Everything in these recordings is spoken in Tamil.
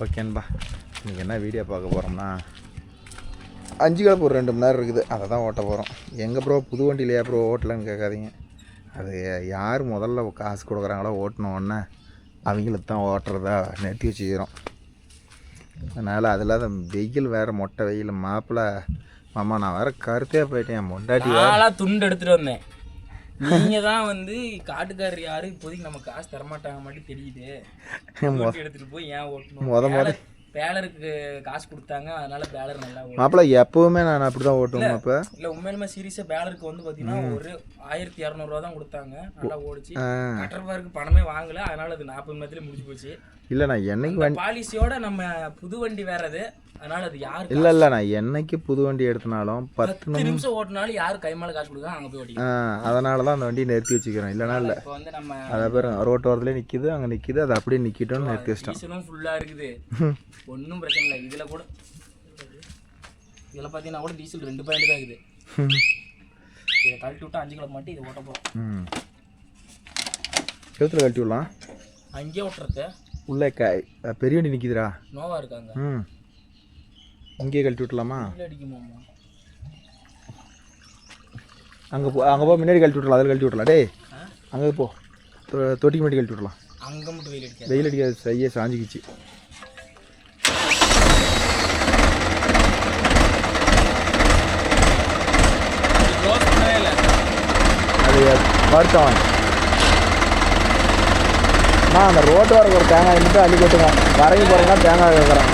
ஓகேன்பா, இன்றைக்கி என்ன வீடியோ பார்க்க போகிறோம்னா 5 கிலோ ஒரு 2 மணி நேரம் இருக்குது, அதை தான் ஓட்ட போகிறோம். எங்கே ப்ரோ புது வண்டியிலையா ப்ரோ ஓட்டலன்னு கேட்காதீங்க. அது யார் முதல்ல காசு கொடுக்குறாங்களோ ஓட்டினோடனே அவங்களுக்கு தான் ஓட்டுறதா நெட்டி வச்சுக்கிறோம். அதனால் அதில் தான் வெயில் வேறு மொட்டை வெயில் மாப்பிள்ளை மாமா நான் வேறு கருத்தே போயிட்டேன். என் மொண்டாட்டி துண்டு எடுத்துகிட்டு வந்தேன். நீங்கள் தான் வந்து காட்டுக்காரர் யாரும் இப்போதைக்கு நம்ம காசு தரமாட்டாங்க மட்டும் தெரியுது. எடுத்துகிட்டு போய் ஏன் ஓட்டணும்? பேலருக்கு காசு கொடுத்தாங்க, அதனால பேலர் நல்லா மாப்பிள்ளை எப்பவுமே நான் அப்படி தான் ஓட்டுவேன். அப்போ இல்லை உண்மையிலுமே சீரியஸாக பேலருக்கு வந்து பார்த்தீங்கன்னா ஒரு 1200 தான் கொடுத்தாங்க, நல்லா ஓடிச்சு. கட்டர்பாருக்கு பணமே வாங்கலை, அதனால அது 40 மணி நேரத்துலேயே முடிச்சு போச்சு. இல்லை நான் என்னைக்கு பாலிசியோட நம்ம புது வண்டி வேறது, அதனால அது யாரு இல்லை நான் என்னைக்கு புது வண்டி எடுத்தனாலும் 10 நிமிஷம் ஓட்டினாலும் யாரும் கை மேலே காசு கொடுக்காங்க, அங்கே போய் ஓட்டி. அதனால தான் அந்த வண்டியை நிறுத்தி வச்சுக்கிறேன். இல்லைனா இல்லை இப்போ வந்து நம்ம அதை பேர் ரோட்டு ஓரத்துலேயே நிற்கிது, அங்கே நிற்கிது, அது அப்படியே நிற்கிட்டோன்னு நிறுத்தி வச்சிட்டோம். டீசலும் ஃபுல்லாக இருக்குது, ஒன்றும் பிரச்சனை இல்லை. இதில் பார்த்தீங்கன்னா கூட டீசல் 2 பாயிண்ட் தான் இருக்குது. இதை கழட்டி விட்டா 5 கிலோ மாட்டி இதை ஓட்ட போகிறோம். எழுத்துல கழட்டி விடலாம், அங்கேயே ஓட்டுறது. உள்ளே பெரிய வண்டி நிற்கிதுரா, நோவா இருக்காங்க. இங்கேயே கழட்டி விட்டலாமா? அடிக்குமாம்மா, அங்கே போ, முன்னாடி கழட்டி விட்றலாம், அதில் கழட்டி விட்றலாம். டே அங்கே போ, தொட்டிக்கு மாட்டி கழட்டி விட்றலாம். அங்கே மட்டும் வெயில் அடிக்காது, சரியாக சாஞ்சிக்கிச்சு. அது வருத்தம் நான் அந்த ரோட்டு வர ஒரு தேங்காய் இருந்துட்டு அள்ளி கொட்டுங்க. வரையும் போகிறீங்கன்னா தேங்காய் வைக்கிறேன்,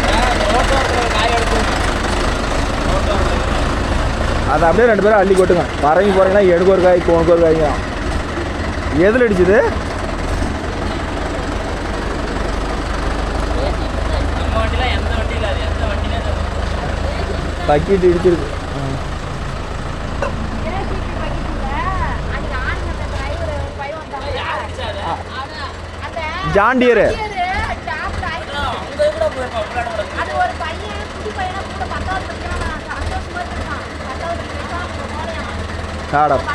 அதை அப்படியே 2 பேரும் அள்ளி கொட்டுங்க. வரையும் போகிறீங்கன்னா எடுக்க ஒரு காய் உனக்கு ஒரு காய்ங்க. எதில் அடிச்சுது? பக்கெட் இடிச்சிருக்கு. ஜாண்டியரு காடம்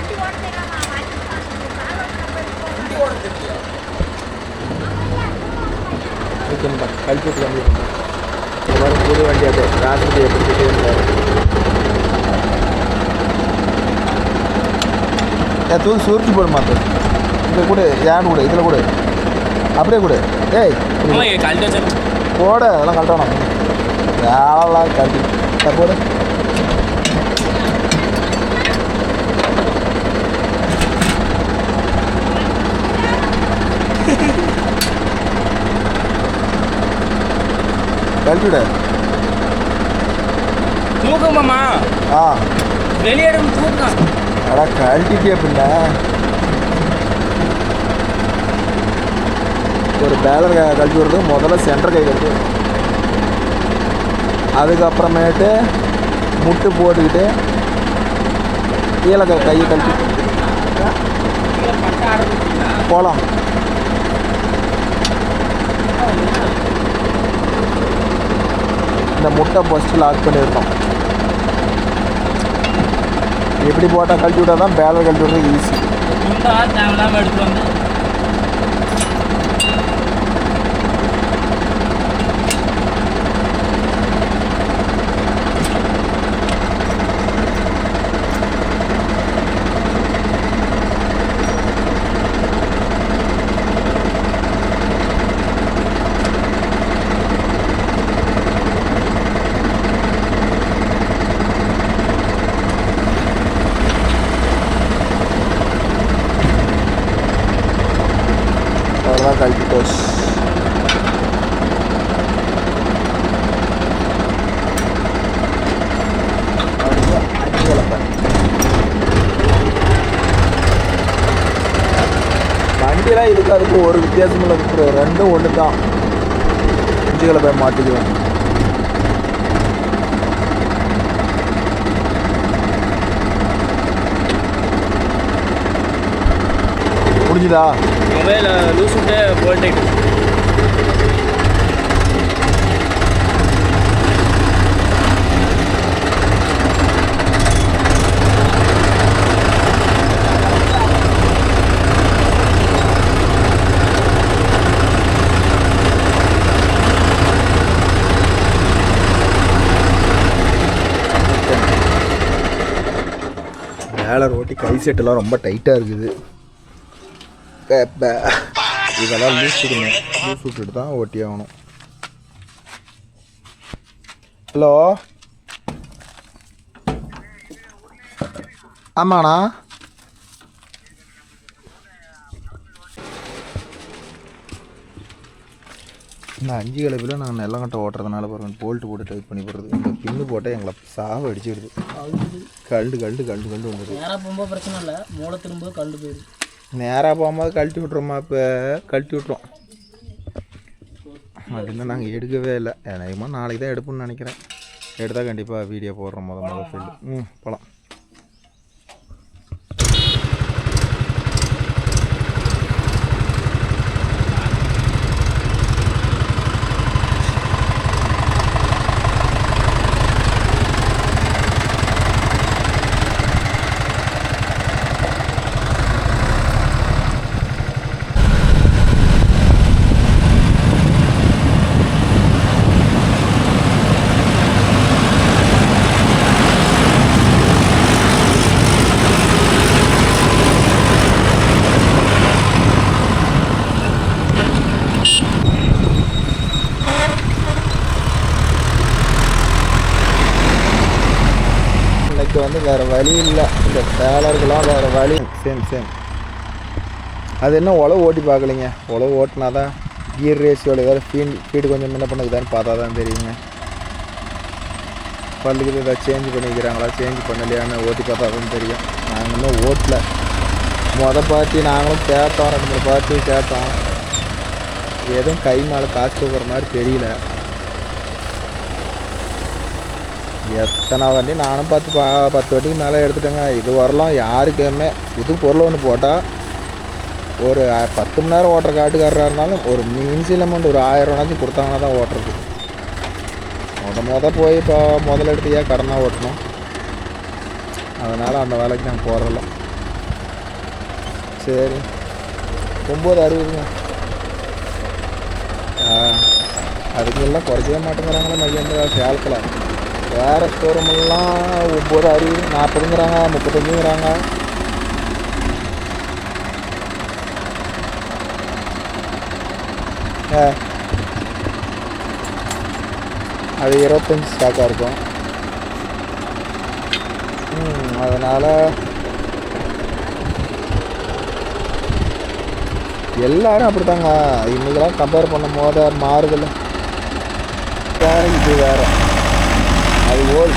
கழிச்சு புது வண்டி அது ராத்திரி எடுத்துக்கிட்டே இருந்தார். தூக்கி சுருட்டி போட மாட்டேன். இதில் கூட ஏன் கூட இதில் கூட அப்படியே கூட. ஏய் போட அதெல்லாம் கட்டணும், வேலைலாம் கட்டி போடு. கழட்டிவிட தூக்கமாம்மா. வெளியேடும் தூக்கம். அடா கழட்டிட்டே பின்ன ஒரு பேலர் கழட்டி விடுறது. முதல்ல சென்டர் கை கழட்டி, அதுக்கப்புறமேட்டு முட்டு போட்டுக்கிட்டு கீழே கையை கழட்டி போகலாம். இந்த முட்டை ஃபஸ்ட்டு லாக் பண்ணியிருக்கோம். எப்படி போட்டால் கழட்டி விட்டால் தான் பேலர் கழட்டி விடுறது ஈஸி. தேவையில்லாமல் எடுத்துட்டு வந்து கழட்டிட்டோஸ். வண்டியெல்லாம் இதுக்கு அதுக்கு ஒரு வித்தியாசமும் இல்லை, ரெண்டும் ஒன்று தான். 5 கிலோ போய் மாட்டிக்குவேன். முடிஞ்சுதா? மொபைல் லூஸ் விட்டு போல்டேட். பேலர் ஓட்டி கை செட்டெல்லாம் ரொம்ப டைட்டாக இருக்குது. இதெல்லாம் லூஸ் விடணும், லூஸ் விட்டுட்டு தான் ஓட்டி ஆகணும். ஹலோ, ஆமாண்ணா. இந்த 5 கலப்பில் நாங்கள் நெல்லங்கட்டை ஓட்டுறதுனால பாருங்கள் போல்ட்டு போட்டு டைட் பண்ணி போடுறது. இந்த பின்னு போட்டால் எங்களை சாவை அடிச்சுடுது. கல்டு வந்துடுது. நேராக போகும்போது பிரச்சனை இல்லை, மூளை திரும்ப கல்டு போயிடுது. நேராக போகும்போது கழட்டி விட்றோம்மா. இப்போ கழட்டி விட்றோம். அப்படின்னா நாங்கள் எடுக்கவே இல்லை. அதிகமாக நாளைக்கு தான் எடுப்போம்னு நினைக்கிறேன். எடுத்தால் கண்டிப்பாக வீடியோ போடுறோம். முதல் ஃபீல்டு போகலாம். வந்து வேறு வழி இல்லை. இந்த பேலர்கள்லாம் வேறு வழி. சேம் அது என்ன உழவு ஓட்டி பார்க்கலிங்க. உழவு ஓட்டினா தான் கியர் ரேஷியோவில் ஏதாவது ஃபீடு கொஞ்சம் முன்ன பண்ணுக்குதான்னு பார்த்தா தான் தெரியுங்க. பல்லுக்கு ஏதாவது சேஞ்ச் பண்ணிக்கிறாங்களா, சேஞ்ச் பண்ணலையான்னு ஓட்டி பார்த்தா தான் தெரியும். நாங்கள் இன்னும் ஓட்டல. பார்ட்டி நாங்களும் கேட்டோம், 2-3 பார்ட்டி கேட்டோம். எதுவும் கை மேலே காசு போகிற மாதிரி தெரியல. எத்தனை வண்டி நானும் 10 வண்டிக்கு மேலே எடுத்துட்டேங்க. இது வரலாம் யாருக்குமே புது பொருள் ஒன்று போட்டால் ஒரு 10 மணி நேரம் ஓட்டுற காட்டுக்காரராக இருந்தாலும் ஒரு இன்சியல் அமௌண்ட் ஒரு 1000 ரூபாய்க்கு கொடுத்தாங்கன்னா தான் ஓட்டுறது. போய் இப்போ முதல்ல எடுத்து ஏன் கடனாக ஓட்டணும். அதனால் அந்த வேலைக்கு நாங்கள் போகிறதில்ல. சரி 9:60ங்க. அதுக்கெல்லாம் குறைக்கவே மாட்டேங்கிறாங்களே மையந்திர சேலத்தில். வேறு ஷோரூமெல்லாம் 9:60 40ங்கிறாங்க, 35ங்கிறாங்க. அது 25 ஸ்டாக்காக இருக்கும். அதனால் எல்லோரும் அப்படி தாங்க. இன்றைக்கெல்லாம் கம்பேர் பண்ணும் போது மாறுதில்லை. வேறு இது வேறு. அது ஓல்.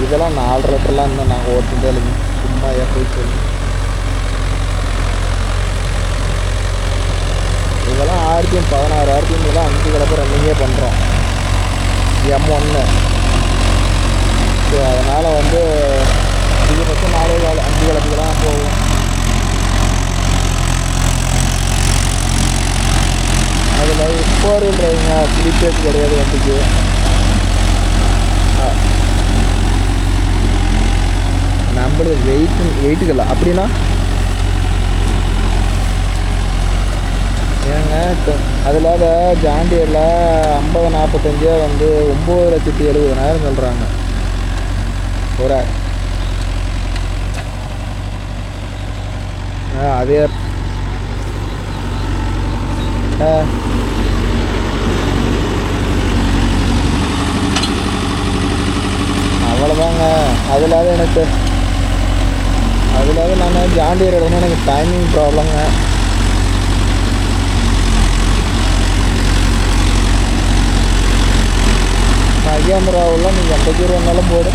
இதெல்லாம் 4 லிட்டர்லாம் இன்னும் நாங்கள் ஓட்டுறதே இல்லைங்க. சும்மா போய் சொல்லி இதெல்லாம் 16 RPM தான் 5 கலப்பு ரன்னிங்கே பண்ணுறோம். M1. ஸோ அதனால் வந்து அதிகபட்சம் 4-5 கலப்புக்கு தான் போகும். அதில் இப்போ டிரைவிங்க ஸ்லீப்பேஜ் கிடையாது வண்டிக்கு. நம்மளுக்கு வெயிட்டுக்கல அப்படின்னா ஏங்க அதில் ஜாண்டியரில் 50-45 வந்து 9,70,000 சொல்கிறாங்க. ஒரு அதே அவ்வளோதாங்க. அதில் எனக்கு நான் ஜாண்டியர் எடுக்கணும். எனக்கு டைமிங் ப்ராப்ளங்க. மகேந்திராவில் நீங்கள் 50 ரூபா இருந்தாலும் போடு.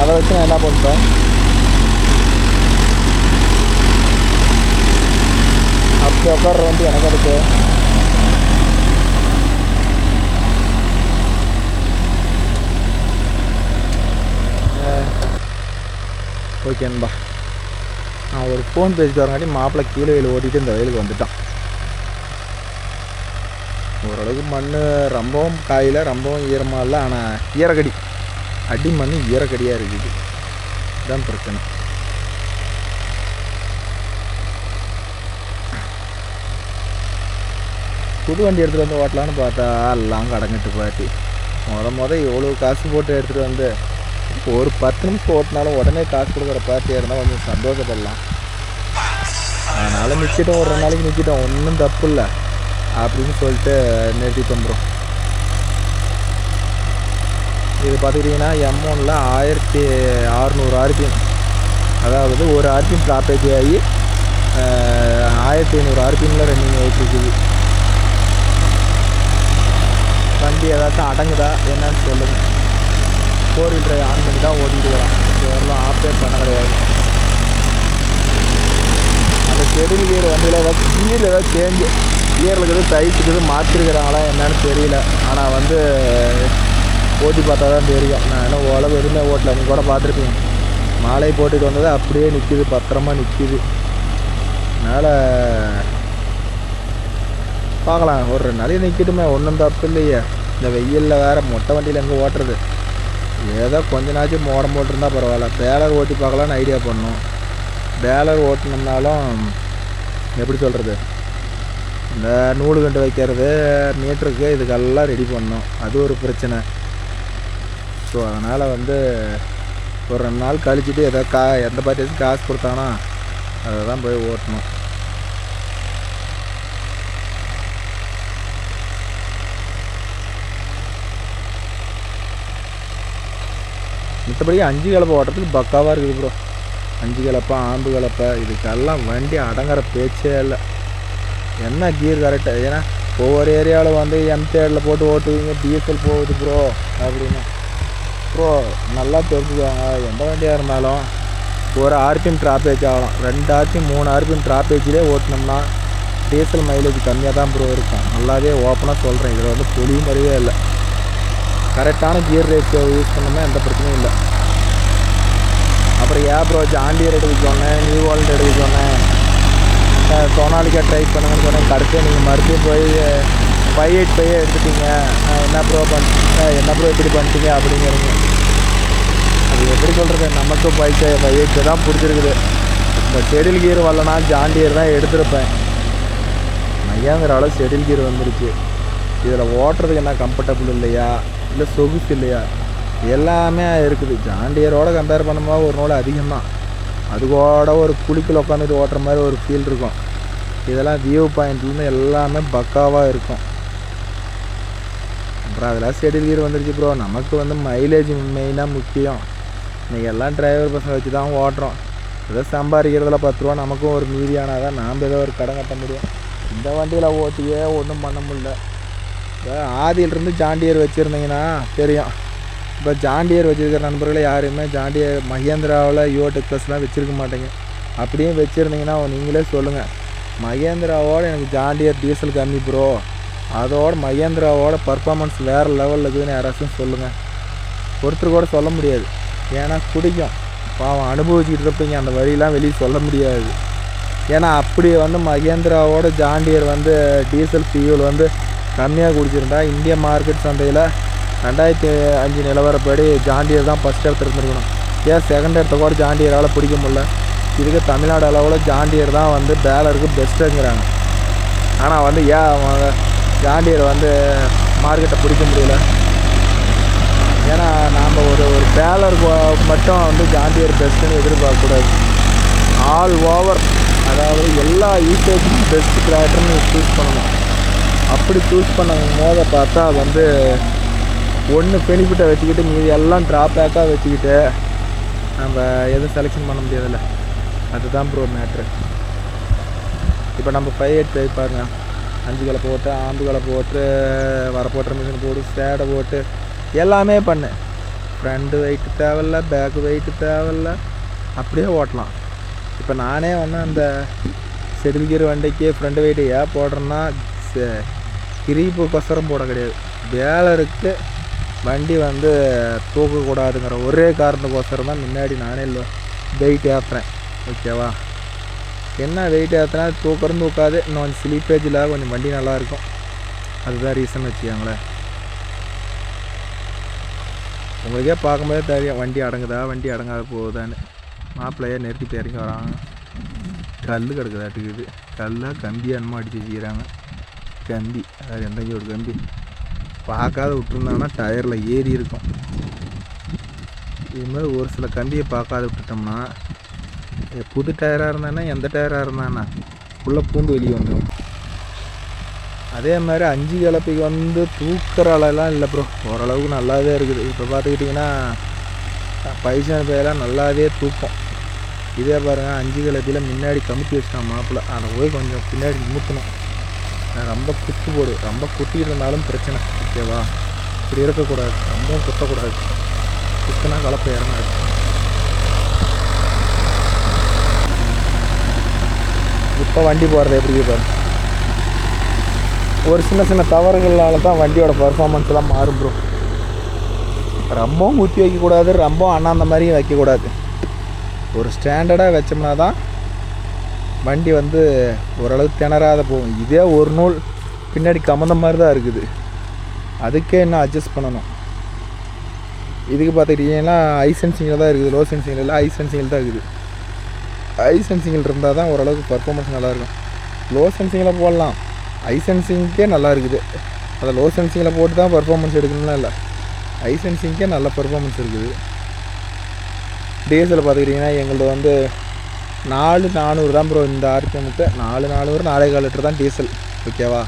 அதை வச்சு நான் என்ன பண்ணிட்டேன், அப்படி உட்கார்ற வந்து எனக்கு அதுக்கு ஓகேன்பா. நான் ஒரு ஃபோன் பேசிட்டு வரங்காட்டி மாப்பிள்ளை கீழே ஓட்டிகிட்டு இந்த வயலுக்கு வந்துட்டான். ஓரளவுக்கு மண் ரொம்பவும் காயில் ரொம்பவும் ஈரமாக இல்லை. ஆனால் ஈரக்கடி அடி மண் ஈரக்கடியாக இருக்குது. இதுதான் பிரச்சனை. புது வண்டி எடுத்துகிட்டு வந்து ஓட்டலான்னு பார்த்தா எல்லாம் கடங்கிட்டு போயாட்டி எவ்வளோ காசு போட்டு எடுத்துகிட்டு வந்து ஒரு 10 நிமிஷம் ஓட்டினாலும் உடனே காசு கொடுக்குற பார்ட்டியாக இருந்தால் கொஞ்சம் சந்தோஷப்படலாம். அதனால் நிற்கிட்டோம், ஒரு 2 நாளைக்கு நிற்கிட்டோம், ஒன்றும் தப்பு இல்லை அப்படின்னு சொல்லிட்டு நிறுத்திட்டோம் ப்ரோ. இது பார்த்துக்கிட்டிங்கன்னா M1ல் 1600 ஆர்பிஎம், அதாவது ஒரு ஆர்பிஎம் ட்ராப்பேஜ் ஆகி 1500 ஆர்பிஎம்மில் ரன்னிங் ஆகிட்டு இருக்குது. வண்டி ஏதாச்சும் அடங்குதா என்னன்னு சொல்லுங்கள். 4 வீல் டிரைவ் ஆன் பண்ணி தான் ஓட்டிகிட்டு வரோம், இதெல்லாம் ஆப்ரேட் பண்ண கிடையாது. அந்த ஷெடியூல் கியர் வண்டியில் ஏதாச்சும் கீர் ஏதாவது சேஞ்சு, கியரில் இருக்குது டைட்டுக்குது மாற்றிருக்கிறாங்களா என்னன்னு தெரியல. ஆனால் வந்து ஓட்டி பார்த்தா தான் தெரியும். நான் என்ன உழவு எதுவுமே ஓட்டலை, நீங்கள் கூட பார்த்துருப்பீங்க. மாலை போட்டுட்டு வந்தது அப்படியே நிற்கிது, பத்திரமா நிற்கிது. அதனால் பார்க்கலாம், ஒரு 2 நாளைக்கு நிற்கட்டுமே, ஒன்றும் தப்பு இல்லையே. இந்த வெயிலில் வேறு மொட்டை வண்டியில் எங்கே ஓட்டுறது, ஏதோ கொஞ்ச நாச்சும் மோடம் போட்டிருந்தா பரவாயில்ல. பேலர் ஓட்டி பார்க்கலான்னு ஐடியா பண்ணோம். பேலர் ஓட்டினோம்னாலும் எப்படி சொல்கிறது, இந்த நூலு கண்டு வைக்கிறது, மீட்டருக்கு இதுக்கெல்லாம் ரெடி பண்ணோம், அது ஒரு பிரச்சனை. ஸோ அதனால் வந்து ஒரு 2 நாள் கழிச்சிட்டு எதோ எந்த பார்ட்டிஸும் காசு கொடுத்தானா அதை தான் போய் ஓட்டணும். மற்றபடி 5 கலப்பை ஓட்டுறதுக்கு பக்காவாக இருக்குது ப்ரோ. 5 கலப்பை, ஆம்பு கலப்பை, இதுக்கெல்லாம் வண்டி அடங்குற பேச்சே இல்லை. என்ன கியர் கரெக்டாக, ஏன்னா ஒவ்வொரு ஏரியாவில் வந்து M3 போட்டு ஓட்டுவீங்க, டீசல் போகுது ப்ரோ அப்படின்னு. ப்ரோ நல்லா தெரிஞ்சுக்குவாங்க, எந்த வண்டியாக இருந்தாலும் ஒரு ஆர்பிஎம் ட்ராப்பேஜ் ஆகலாம், 2 ஆர்பிஎம் 3 ஆர்பிஎம் ட்ராப்பேஜிலே ஓட்டினோம்னா டீசல் மைலேஜ் கம்மியாக தான் ப்ரோ இருக்கும். நல்லாவே ஓப்பனாக சொல்கிறேன், இதில் வந்து பொலி மாதிரியே இல்லை. கரெக்டான கியர் ரேஷியோ யூஸ் பண்ணோம்னா எந்த பிரச்சனையும் இல்லை. அப்புறம் ஏன் ப்ரோ ஜாண்டியர் எடுக்க சொன்னேன், நியூ வேர்ல்டு எடுக்க சொன்னேன், சோனாலிக்கா ட்ரை பண்ணுங்கன்னு சொன்னேன், கடைசியாக நீங்கள் மறுபடியும் போய் 585 எடுத்துட்டீங்க, என்ன ப்ரோ இப்படி பண்ணிட்டீங்க அப்படிங்கிறீங்க. அது எப்படி சொல்கிறது, நமக்கு 585 தான் பிடிச்சிருக்குது. இந்த ஷெடியூல் கியர் வரலனா ஜாண்டியர் தான் எடுத்திருப்பேன். மையாங்கிற அளவு ஷெடியூல் கியர் வந்துருச்சு. இதில் ஓட்டுறதுக்கு என்ன கம்ஃபர்டபுள் இல்லையா, இல்லை சொகுசு இல்லையா, எல்லாமே இருக்குது. ஜாண்டியரோட கம்பேர் பண்ணும்போது ஒரு நாள் அதிகம்தான். அதுக்கூட ஒரு குளிக்கல் உட்காந்துட்டு ஓட்டுற மாதிரி ஒரு ஃபீல் இருக்கும். இதெல்லாம் வியூ பாயிண்ட்லேருந்து எல்லாமே பக்காவாக இருக்கும். அப்புறம் அதெல்லாம் ஷெடியூல் கியர் வந்துருச்சு ப்ரோ. நமக்கு வந்து மைலேஜ் மெயினாக முக்கியம். இன்றைக்கி எல்லாம் டிரைவர் பசங்க வச்சு தான் ஓட்டுறோம். ஏதோ சம்பாதிக்கிறதுல 10 ரூபா நமக்கும் ஒரு மீதியானால் தான் நாம் ஏதோ ஒரு கடன் கட்ட முடியும். இந்த வண்டியில் ஓட்டியே ஒன்றும் பண்ண முடியல. இப்போ ஆதியிலிருந்து ஜாண்டியர் வச்சுருந்தீங்கன்னா தெரியும். இப்போ ஜாண்டியர் வச்சுருக்கிற நண்பர்களே யாருமே ஜாண்டியர் மஹேந்திராவில் யூடெக்ஸ்லாம் வச்சுருக்க மாட்டேங்க. அப்படியும் வச்சுருந்தீங்கன்னா நீங்களே சொல்லுங்கள், மஹேந்திராவோட எனக்கு ஜாண்டியர் டீசல் கம்மி ப்ரோ, அதோட மஹேந்திராவோட பர்ஃபார்மன்ஸ் வேறு லெவலில் இருக்குதுன்னு யாராச்சும் சொல்லுங்கள். ஒருத்தர் கூட சொல்ல முடியாது, ஏன்னா பிடிக்கும். பாவம் அனுபவிச்சுட்டு இருப்பீங்க, அந்த வழியெலாம் வெளியே சொல்ல முடியாது. ஏன்னா அப்படி வந்து மஹேந்திராவோட ஜாண்டியர் வந்து டீசல் ஃபியூல் வந்து கம்மியாக குடிச்சிருந்தா இந்திய மார்க்கெட் சந்தையில் 2005 நிலவரப்படி ஜாண்டியர் தான் ஃபஸ்ட் இடத்துல இருந்துருக்கணும். ஏன் செகண்ட் இடத்த கூட ஜாண்டியரால் பிடிக்க முடியல. இதுக்கு தமிழ்நாடு அளவில் ஜாண்டியர் தான் வந்து பேலருக்கு பெஸ்ட்டுங்கிறாங்க. ஆனால் வந்து ஏன் அவங்க ஜாண்டியர் வந்து மார்க்கெட்டை பிடிக்க முடியல? ஏன்னா நாம் ஒரு பேலருக்கு மட்டும் வந்து ஜாண்டியர் பெஸ்ட்டுன்னு எதிர்பார்க்கக்கூடாது. ஆல் ஓவர், அதாவது எல்லா யூசேஜும் பெஸ்ட் கிராக்டர்னு சூஸ் பண்ணணும். அப்படி சூஸ் பண்ணும் போத பார்த்தா வந்து ஒன்று பெனிஃபிட்டை வச்சுக்கிட்டு மீதி எல்லாம் ட்ராபேக்காக வச்சுக்கிட்டு நம்ம எதுவும் செலெக்ஷன் பண்ண முடியாதுல்ல. அதுதான் ப்ரோ மேட்ரு. இப்போ நம்ம 585 பாருங்க, 5 கலப்பை போட்டு, ஆம்பு கலப்பை போட்டு, வரப்போட்டுற மிஷின் போட்டு, ஸ்டேடை போட்டு எல்லாமே பண்ணு. ஃப்ரண்ட்டு வெயிட்டு தேவையில்ல, பேக்கு வெயிட்டு தேவையில்ல, அப்படியே ஓட்டலாம். இப்போ நானே வந்து அந்த ஷெடியூல் கியர் வண்டிக்கு ஃப்ரண்ட் வெயிட்டு ஏன் போடுறேன்னா கிரீப்புக்கொசரம் போட கிடையாது, பேலருக்கு வண்டி வந்து தூக்கக்கூடாதுங்கிற ஒரே காரணத்துக்கோசரம் தான் முன்னாடி நானே இல்லை வெயிட் ஏற்றுறேன். ஓகேவா? என்ன வெயிட் ஏற்றினா தூக்கம் தூக்காது, இன்னும் கொஞ்சம் ஸ்லீப்பேஜில் கொஞ்சம் வண்டி நல்லாயிருக்கும். அதுதான் ரீசன் வச்சுக்கோங்களேன். உங்களுக்கே பார்க்கும்போதே தெரியும் வண்டி அடங்குதா வண்டி அடங்காத போகுதான்னு. மாப்பிள்ளையே நிறுத்திட்டு இறங்கி வராங்க. கல் கிடக்குதாட்டுக்குது, கல்லாக கம்பியாக என்னமோ அடித்து வச்சுக்கிறாங்க. கம்பி, அதாவது எந்த ஒரு கம்பி பார்க்காத விட்டுருந்தாங்கன்னா டயரில் ஏறி இருக்கும். இதுமாதிரி ஒரு சில கம்பியை பார்க்காத விட்டுட்டோம்னா புது டயராக இருந்தானா எந்த டயராக இருந்தானா உள்ளே பூந்து வெளியே வந்துடும். அதே மாதிரி 5 கலப்பைக்கு வந்து தூக்குற அளவுலாம் இல்லை ப்ரோ, ஓரளவுக்கு நல்லாவே இருக்குது. இப்போ பார்த்துக்கிட்டிங்கன்னா பைசான பேரெலாம் நல்லாவே தூக்கம். இதே பாருங்கள் 5 கலப்பையில் முன்னாடி கமுத்தி வச்சிட்டான் மாப்பிள்ளை, அதை போய் கொஞ்சம் பின்னாடி நிமித்தணும். ரொம்ப குத்து போடு, ரொம்ப குத்திட்டு இருந்தாலும் பிரச்சனை, ஓகேவா? இப்படி இருக்கக்கூடாது, ரொம்பவும் குத்தக்கூடாது. குத்துனா கலப்பை இறங்காது. இப்போ வண்டி போகிறது எப்படி பாரு, ஒரு சின்ன சின்ன தவறுகளால் தான் வண்டியோட பர்ஃபார்மன்ஸ்லாம் மாறும் ப்ரோ. ரொம்பவும் குத்தி வைக்கக்கூடாது, ரொம்பவும் அண்ணாந்த மாதிரியும் வைக்கக்கூடாது. ஒரு ஸ்டாண்டர்டாக வச்சோம்னா தான் வண்டி வந்து ஓரளவுக்கு திணறாத போகும். இதே ஒரு நூல் பின்னாடி கமந்த மாதிரி தான் இருக்குது, அதுக்கே இன்னும் அட்ஜஸ்ட் பண்ணணும். இதுக்கு பார்த்துக்கிட்டிங்கன்னா ஹை சென்சிங்கில் தான் இருக்குது, லோ சென்சிங்கில் இல்லை, ஹை சென்சிங்கில் தான் இருக்குது. ஹை சென்சிங்கில் இருந்தால் தான் ஓரளவுக்கு பர்ஃபார்மன்ஸ் நல்லாயிருக்கும். லோ சென்சிங்கில் போடலாம், ஹை சென்சிங்க்கே நல்லா இருக்குது. அதை லோ சென்சிங்கில் போட்டு தான் பர்ஃபார்மன்ஸ் எடுக்கணும்லாம் இல்லை, ஹை சென்சிங்க்கே நல்ல பர்ஃபார்மன்ஸ் இருக்குது. டீசல் பார்த்துக்கிட்டிங்கன்னா எங்களது வந்து 4400 தான் ப்ரோ. இந்த ஆர்பிஎம்முக்கு 4400 4.25 லிட்டர் தான் டீசல், ஓகேவா?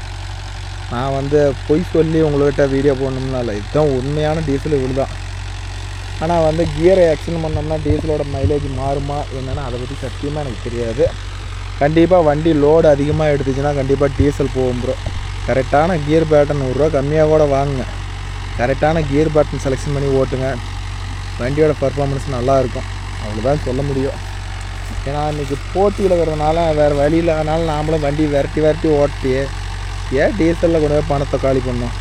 நான் வந்து பொய் சொல்லி உங்கள்கிட்ட வீடியோ போடணும்னா இல்லை, இதுதான் உண்மையான டீசல், இவ்வளோ தான். ஆனால் வந்து கியரை ஆக்ஷன் பண்ணோம்னா டீசலோட மைலேஜ் மாறுமா என்னென்னா அதை பற்றி சத்தியமாக எனக்கு தெரியாது. கண்டிப்பாக வண்டி லோடு அதிகமாக எடுத்துச்சுன்னா கண்டிப்பாக டீசல் போகும் ப்ரோ. கரெக்டான கியர் பேட்டன் 100 ரூபா கம்மியாக கூட வாங்குங்க, கரெக்டான கியர் பேட்டன் செலெக்ஷன் பண்ணி ஓட்டுங்க, வண்டியோட பர்ஃபார்மன்ஸ் நல்லாயிருக்கும். அவ்வளோதான் சொல்ல முடியும். ஏன்னா இன்றைக்கி போட்டியில் இருக்கிறதுனால வேறு வழியில், அதனால நாமளும் வண்டி விரட்டி ஓட்டி ஏன் டீசலில் கொண்டு போய் பணத்தை காலி பண்ணோம்.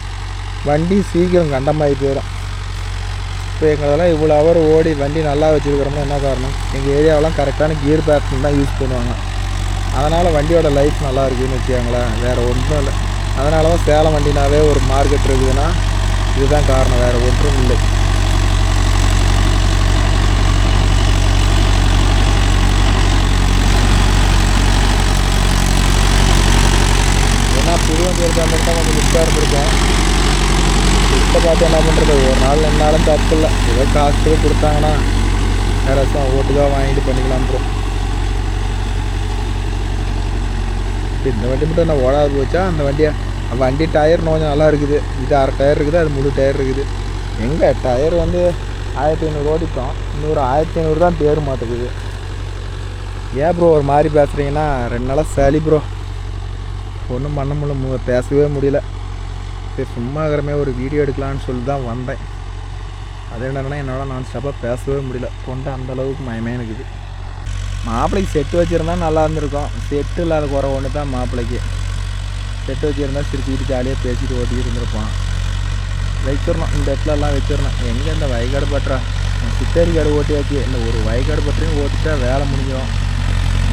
வண்டி சீக்கிரம் கண்டமாகி போயிடும். இப்போ எங்களெல்லாம் இவ்வளோ ஹவர் ஓடி வண்டி நல்லா வச்சுருக்கிறோம்னா என்ன காரணம், எங்கள் ஏரியாவெலாம் கரெக்டான கியர் பேட்டன் தான் யூஸ் பண்ணுவாங்க. அதனால் வண்டியோட லைஃப் நல்லா இருக்குதுன்னு வச்சுக்கோங்களேன், வேறு ஒன்றும் இல்லை. அதனால தான் சேலம் வண்டினாவே ஒரு மார்க்கெட் இருக்குதுன்னா இதுதான் காரணம், வேறு ஒன்றும் இல்லை. ஏன்னா புது வண்டி எடுத்தால் தான் கொஞ்சம் மிஸ்டாக இருந்திருக்கேன். இப்போ பார்த்து என்ன பண்ணுறது, ஒரு நாள் 2 நாளும் தப்பு இல்லை. ஏதோ காசு கொடுத்தாங்கன்னா வேறு ஓட்டுக்காக வாங்கிட்டு பண்ணிக்கலாம் ப்ரோ. இந்த வண்டி மட்டும் நான் ஓடாது போச்சா, அந்த வண்டி டயர் கொஞ்சம் நல்லா இருக்குது. இது 1/2 டயர் இருக்குது, அது முழு டயர் இருக்குது. எங்கே டயர் வந்து 1500 ஓடிட்டோம், இன்னொரு 1500 தான் பேர் மாட்டுக்குது. ஏன் ப்ரோ ஒரு மாதிரி பேசுகிறீங்கன்னா 2 நாளாக சளி ப்ரோ, ஒன்றும் பண்ண முடியல, பேசவே முடியல. சரி சும்மா இருக்கிறமே ஒரு வீடியோ எடுக்கலான்னு சொல்லி தான் வந்தேன். அது என்னன்னா என்னால் நான் ஸ்டாப்பாக பேசவே முடியல, கொண்டு அந்தளவுக்கு மயமே இருக்குது. மாப்பிள்ளைக்கு செட்டு வச்சுருந்தா நல்லா இருந்திருக்கும், செட்டு இல்லாத குறை ஒன்று தான் மாப்பிள்ளைக்கு. செட்டு வச்சுருந்தா சிரிச்சுக்கிட்டு ஜாலியாக பேசிட்டு ஓட்டிக்கிட்டு இருந்திருப்பான். வச்சிடணும், இந்த இடத்துலலாம் வச்சிடணும். எங்கே இந்த வயக்காடு பற்றா, சித்தேரி காடு ஓட்டியாச்சு, இந்த ஒரு வயக்காடு பற்றியும் ஓட்டிட்டா வேலை முடிஞ்சிடும்.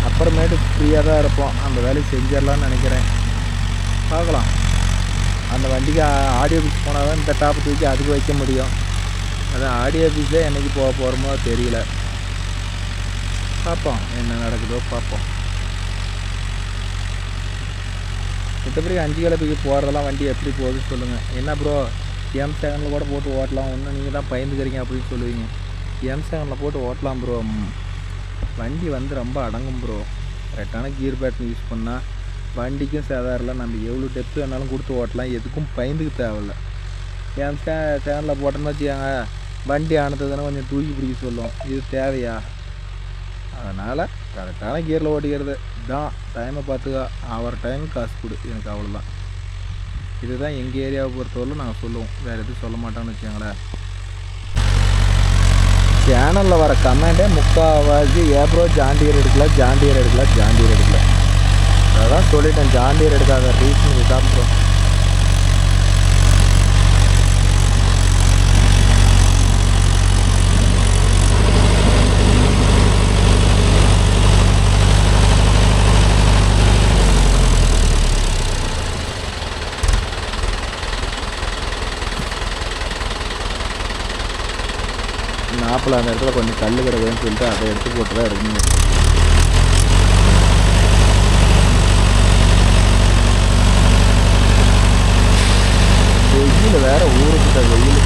அப்புறமேட்டு ஃப்ரீயாக தான் இருப்போம், அந்த வேலையை செஞ்சிடலான்னு நினைக்கிறேன். பார்க்கலாம். அந்த வண்டிக்கு ஆடியோ பீஸ் போனால் தான் இந்த டாப்பு தூக்கி அதுக்கு வைக்க முடியும். அதான் ஆடியோ பீஸே என்றைக்கு போக போகிறோமோ தெரியல. பார்ப்போம் என்ன நடக்குதோ பார்ப்போம். மற்றபடி 5 கலப்பைக்கு போகிறதெல்லாம் வண்டி எப்படி போகுதுன்னு சொல்லுங்கள். என்ன ப்ரோ M7 கூட போட்டு ஓட்டலாம், ஒன்றும் நீங்கள் தான் பயந்துக்கிறீங்க அப்படின்னு சொல்லுவீங்க. M7 போட்டு ஓட்டலாம் ப்ரோ, வண்டி வந்து ரொம்ப அடங்கும் ப்ரோ. கரெக்டான கியர் பேட்டன் யூஸ் பண்ணால் வண்டிக்கும் சேதாரில்லை, நம்ம எவ்வளோ டெப்த்து வேணாலும் கொடுத்து ஓட்டலாம், எதுக்கும் பயந்துக்கு தேவையில்ல. M7 போட்டோம்னு வச்சுக்காங்க, வண்டி ஆனதுன்னு கொஞ்சம் தூக்கி பிடிக்க சொல்லும், இது தேவையா? அதனால் கரெக்டான கியரில் ஓட்டிக்கிறது தான். டைமை பார்த்துக்கா, அவர் டைமுக்கு காசு கொடு, எனக்கு அவ்வளோதான். இதுதான் எங்கள் ஏரியாவை பொறுத்தவரைக்கும் நாங்கள் சொல்லுவோம், வேறு எதுவும் சொல்ல மாட்டோம்னு வச்சுக்கோங்களேன். சேனலில் வர கமெண்டே முக்கால்வாசி ஏப்ரோ ஜாண்டியர் எடுக்கல, ஜாண்டியர் எடுக்கல, ஜாண்டியர் எடுக்கல. அதான் சொல்லிட்டேன், ஜாண்டியர் எடுக்காத ரீசன் இதுதான் ப்ரோ. நாப்பில் அந்த இடத்துல கொஞ்சம் கல் கிடக்குதுன்னு சொல்லிட்டு அதை எடுத்து போட்டு தான் இருக்குங்க. வெயில் வேற ஊருக்கிட்ட வெயில்.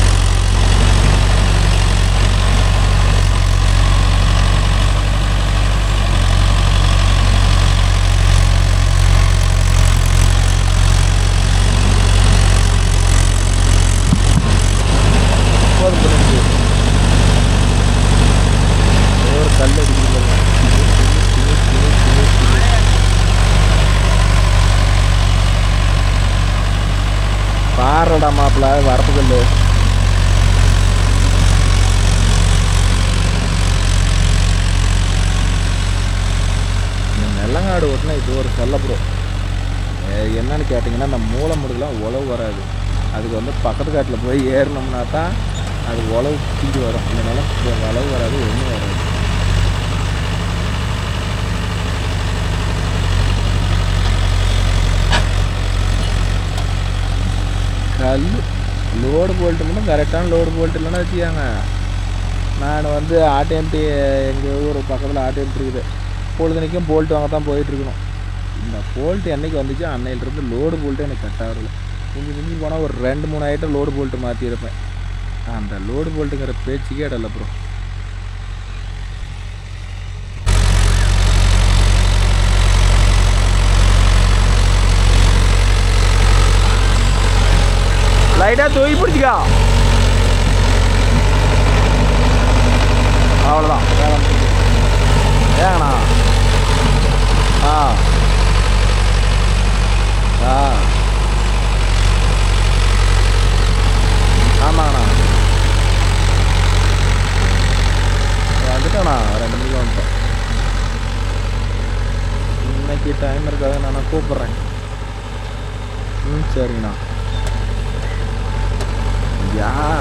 ஒரு கல் அடிக்கிறது பாருடா மாப்பிள்ள வரப்பு கல். நெல்லங்காடு ஓட்டினா இது ஒரு செல்லப்புறம். என்னன்னு கேட்டிங்கன்னா அந்த மூளை முடுக்கெலாம் உழவு வராது. அதுக்கு வந்து பக்கத்து காட்டில் போய் ஏறினோம்னா தான் அது உழவு தீண்டு வரும். இதனால உழவு வராது, ஒன்றும் வராது. கல் லோடு போல்ட்டு மட்டும் கரெக்டான லோடு போல்ட்டு இல்லைன்னா வச்சுக்காங்க. நான் வந்து ஆர்டிஎம்டி எங்கள் ஊர் பக்கத்தில் ஆர்டிஎம்டி இருக்குது. பொழுதுனைக்கும் போல்ட்டு வாங்க தான் போயிட்டுருக்கணும். இந்த போல்ட்டு என்றைக்கு வந்துச்சு அன்னையிலிருந்து லோடு போல்ட்டு எனக்கு கட் ஆகல. மிஞ்சி போனால் ஒரு 2-3 ஐட்டம் லோடு போல்ட்டு மாற்றிருப்பேன். அந்த லோடு போல்ட்டுங்கிற பேச்சுக்கே இடல ப்ரோ. லைட்டாக தூக்கி பிடிச்சிக்கா, அவ்வளோதான். ஏங்கண்ணா ஆமாங்கண்ணா வந்துட்டேண்ணா. 2 மணிக்கு வந்துட்டேன். இன்னைக்கு டைம் இருக்காது, நான் கூப்பிட்றேன். சரிங்கண்ணா.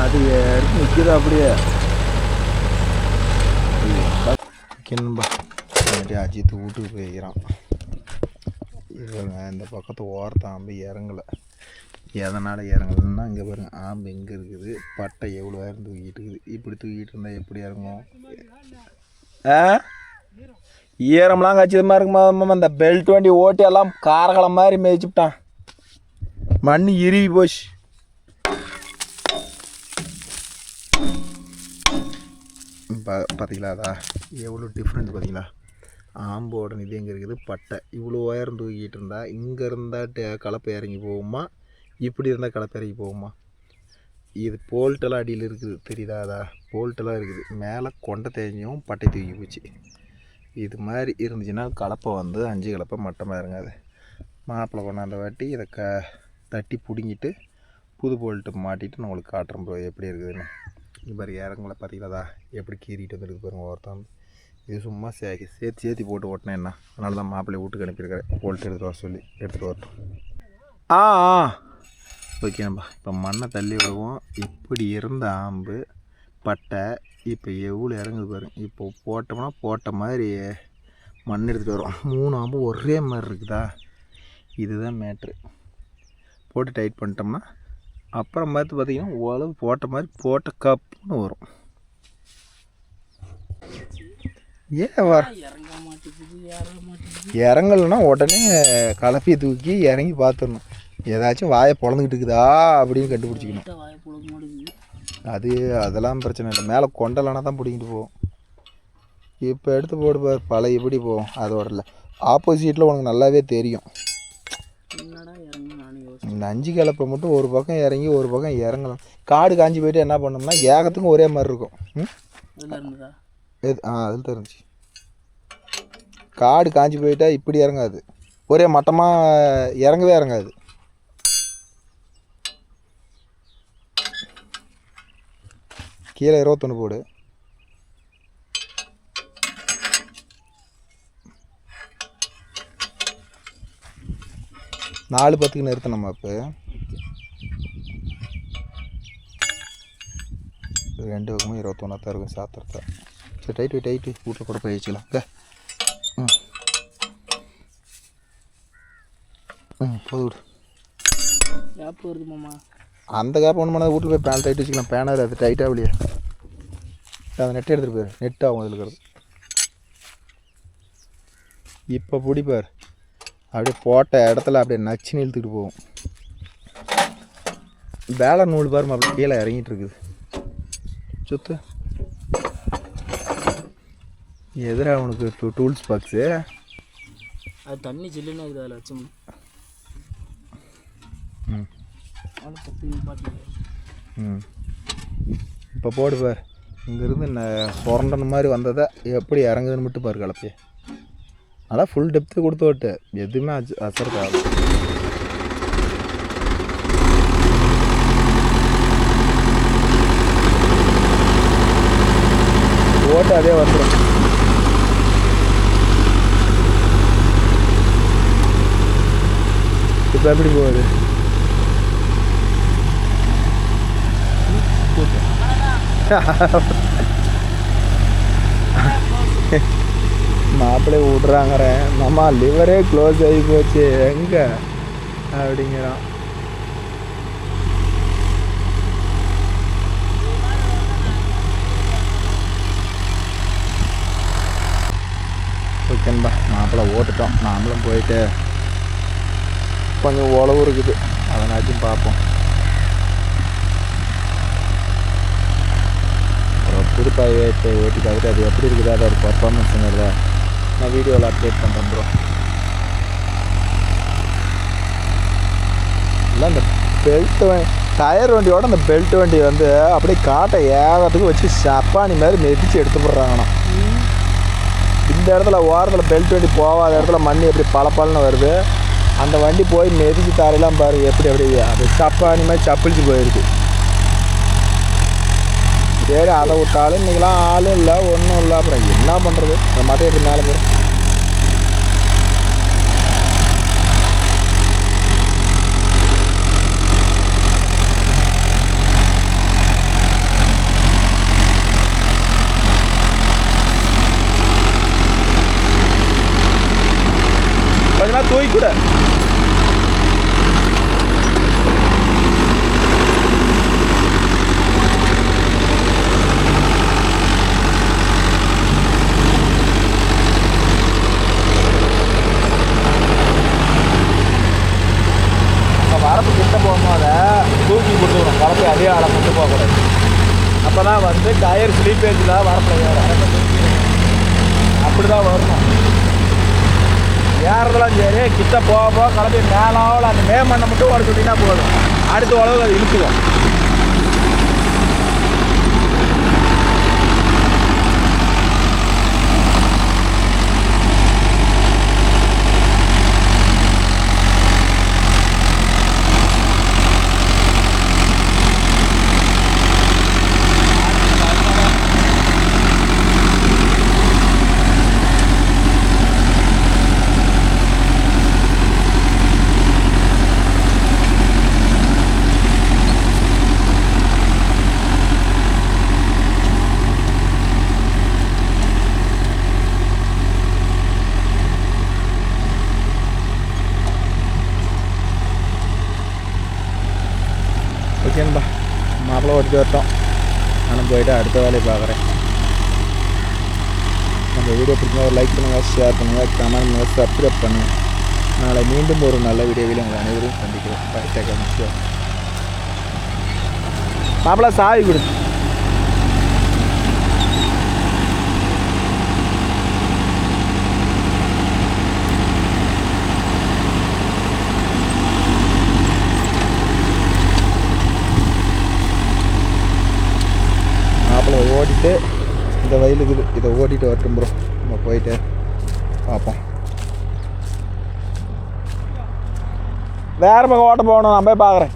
அது எடுத்து நிற்கிது அப்படியே கிண்பா. அஜித் வீட்டுக்கு போய்க்கிறான். இவங்க இந்த பக்கத்து ஓரத்தை ஆம்பு இறங்கலை. எதனால் இறங்கலைன்னா இங்கே பாருங்க, ஆம்பு எங்கே இருக்குது, பட்டை எவ்வளோ நேரம் தூக்கிட்டு இருக்குது. இப்படி தூக்கிட்டு இருந்தால் எப்படி இறங்கும்? ஈரம்லாம் கச்சிதமாக இருக்குமா? இந்த பெல்ட் வண்டி ஓட்டி எல்லாம் காரகலம் மாதிரி மேய்ச்சிவிட்டான். மண் இறுவி போச்சு. பார்த்தீங்களா அதா எவ்வளோ டிஃப்ரெண்ட் பார்த்தீங்களா? ஆம்போட இது எங்கே இருக்குது, பட்டை இவ்வளோ உயரம் தூக்கிட்டு இருந்தால் இங்கே இருந்தால் கலப்பை இறங்கி போகுமா, இப்படி இருந்தால் கலப்பை இறங்கி போகுமா? இது போல்ட்டெல்லாம் அடியில் இருக்குது தெரியுதா? அதா போல்ட்டெல்லாம் இருக்குது. மேலே கொண்டை தேஞ்சும் பட்டை தூக்கி போச்சு. இது மாதிரி இருந்துச்சுன்னா கலப்பை வந்து 5 கலப்பை மட்டமாக இறங்காது. மாப்பிள்ளை கொண்டாந்த வாட்டி இதை தட்டி பிடுங்கிட்டு புது போல்ட்டு மாட்டிட்டு நான் உங்களுக்கு காட்டுறேன் ப்ரோ எப்படி இருக்குதுன்னு. இது மாதிரி இறங்கலை பார்த்தீங்களா எப்படி கீறிட்டு வந்துருக்கு பாருங்க ஒருத்தன். இது சும்மா சேர்த்து போட்டு ஓட்டினேன் என்ன. அதனால தான் மாப்பிள்ளை வீட்டுக்கு அனுப்பியிருக்கிறேன். போல்ட்டு எடுத்துகிட்டு வர சொல்லி எடுத்துகிட்டு வரட்டும். ஓகேப்பா. இப்போ மண்ணை தள்ளி விடுவோம். இப்படி இருந்த ஆம்பு பட்டை இப்போ எவ்வளோ இறங்குது பாருங்க. இப்போ போட்டோம்னா போட்ட மாதிரி மண் எடுத்துகிட்டு வரும். 3 ஆம்பு ஒரே மாதிரி இருக்குதா? இதுதான் மேட்ரு. போட்டு டைட் பண்ணிட்டோம்னா அப்புறம் பார்த்து பார்த்தீங்கன்னா உழவு போட்ட மாதிரி போட்ட கப்புன்னு வரும். இறங்கலைன்னா உடனே கலப்பையை தூக்கி இறங்கி பார்த்துடணும். ஏதாச்சும் வாயை பொழந்துக்கிட்டு இருக்குதா அப்படின்னு கண்டுபிடிச்சிக்கணும். அதெல்லாம் பிரச்சனை இல்லை. மேலே கொண்டலைன்னா தான் பிடிக்கிட்டு போகும். இப்போ எடுத்து போடுப்பார் பழைய எப்படி போகும். அதோட இல்லை ஆப்போசிட்டில் உனக்கு நல்லாவே தெரியும். இந்த 5 கலப்பை மட்டும் ஒரு பக்கம் இறங்கி ஒரு பக்கம் இறங்கலாம். காடு காஞ்சி போய்ட்டு என்ன பண்ணோம்னா ஏகத்துக்கும் ஒரே மாதிரி இருக்கும். அதில் தான் இருந்துச்சு. காடு காஞ்சி போயிட்டா இப்படி இறங்காது, ஒரே மட்டமாக இறங்கவே இறங்காது. கீழே 21 போடு. நாலு 10க்கு நிறுத்தணுமா? இப்போ 2 பக்கமும் 21 தான் இருக்கும் சாத்திரத்தை. சரி டைட்டு வீட்டில் கூட போய் வச்சுக்கலாம். போது விடு. கேப் வருது மாமா. அந்த கேப் ஒன்று பண்ணால் வீட்டில் போய் பேன் டைட் வச்சுக்கலாம். பேனர் அது டைட்டாக வெளியே அதை நெட்டை எடுத்துகிட்டு போயிரு. நெட்டாகும் அதில் இருக்கிறது. இப்போ பிடிப்பார் அப்படியே போட்ட இடத்துல அப்படியே நச்சுன்னு இழுத்துக்கிட்டு போகும். வேலை நூல் பாருமா அப்படி கீழே இறங்கிட்டு இருக்குது. சுத்து எதிரா அவனுக்கு டூல்ஸ் பாக்ஸு. அது தண்ணி ஜில்லுன்னு இருக்குது அதில் வச்சு. இப்போ போடு பார். இங்கேருந்து சுரண்டன மாதிரி வந்ததை எப்படி இறங்குதுன்னு மட்டும் பாரு கலப்பையே. அதான் ஃபுல் டெப்த்து கொடுத்து விட்டு எதுவுமே அசர்க்காது. ஓட்டு அதே வந்துடும். இப்போ எப்படி போகுது? மாப்பிள்ளை விட்றாங்கிறேன். நம்ம லிவரே க்ளோஸ் ஆகி போச்சு எங்கே அப்படிங்கிறான். ஓகேன்பா, மாப்பிள்ளை ஓட்டுட்டோம். நாமளும் போயிட்டு கொஞ்சம் உழவு இருக்குது, அதனாச்சும் பார்ப்போம். புதுப்பாக ஓட்டி பார்த்துட்டு அது எப்படி இருக்குதோ அதோட பர்ஃபார்மன்ஸுங்கிறத நான் வீடியோவில் அப்டேட் பண்ணுறேன் ப்ரோ. இல்லை இந்த பெல்ட் டயர் வண்டியோட அந்த பெல்ட் வண்டி வந்து அப்படியே காட்டை ஏகத்துக்கு வச்சு சப்பானி மாதிரி மெதிச்சு எடுத்து போடுறாங்கண்ணா. இந்த இடத்துல ஓரத்தில் பெல்ட் வண்டி போகாத இடத்துல மண் எப்படி பளபளன்னு வருது. அந்த வண்டி போய் மெதிச்சு தரையெல்லாம் பாரு எப்படி அப்படியே அது சப்பானி மாதிரி சப்பிளிச்சு போயிருக்கு. சரி, அதை விட்டாலும் இன்றைக்கெலாம் ஆளும் இல்லை ஒன்றும் இல்லை. அப்புறம் என்ன பண்ணுறது? இந்த மட்டும் எப்படி மேலே போகிறோம். கொஞ்சமாக தூக்கி கூட வரப்பு கிட்ட போகும்போது தூக்கி கொடுத்துக்கணும். வரப்பு அதே ஆளை கொண்டு போகக்கூடாது. அப்போ தான் வந்து டயர் ஸ்லீப்பேஜில் வரப்பில் ஏறும். அப்படி தான் வரணும். ஏறதெல்லாம் சரி, கிட்ட போக போக கிளம்பி மேலாவில் அந்த மண்ணை மட்டும் உடச்சு விட்டிங்கன்னா போதும். அடுத்த உழவுக்கு அது இழுத்துக்கும். ஓகேன்பா, மாப்பிள்ளை ஓட்டிட்டு வரட்டும். நானும் போயிட்டு அடுத்த வேலையை பார்க்குறேன். நம்ம வீடியோ பிடிச்சா ஒரு லைக் பண்ணுங்கள், ஷேர் பண்ணுங்கள், கமெண்ட் பண்ணுங்கள், சப்ஸ்கிரைப் பண்ணுங்கள். நாளை மீண்டும் ஒரு நல்ல வீடியோவில் உங்கள் அனைவரும் சந்திக்கிறோம். Bye, take care. மாப்பிள்ளை சாவி கொடு. மாப்பிள்ளை ஓட்டிட்டு இந்த வயலுக்கு இதை ஓட்டிட்டு வரட்டும் ப்ரோ. நம்ம போயிட்டு பார்ப்போம். வேறு பக்கம் ஓட்ட போகணும், நான் போய் பார்க்குறேன்.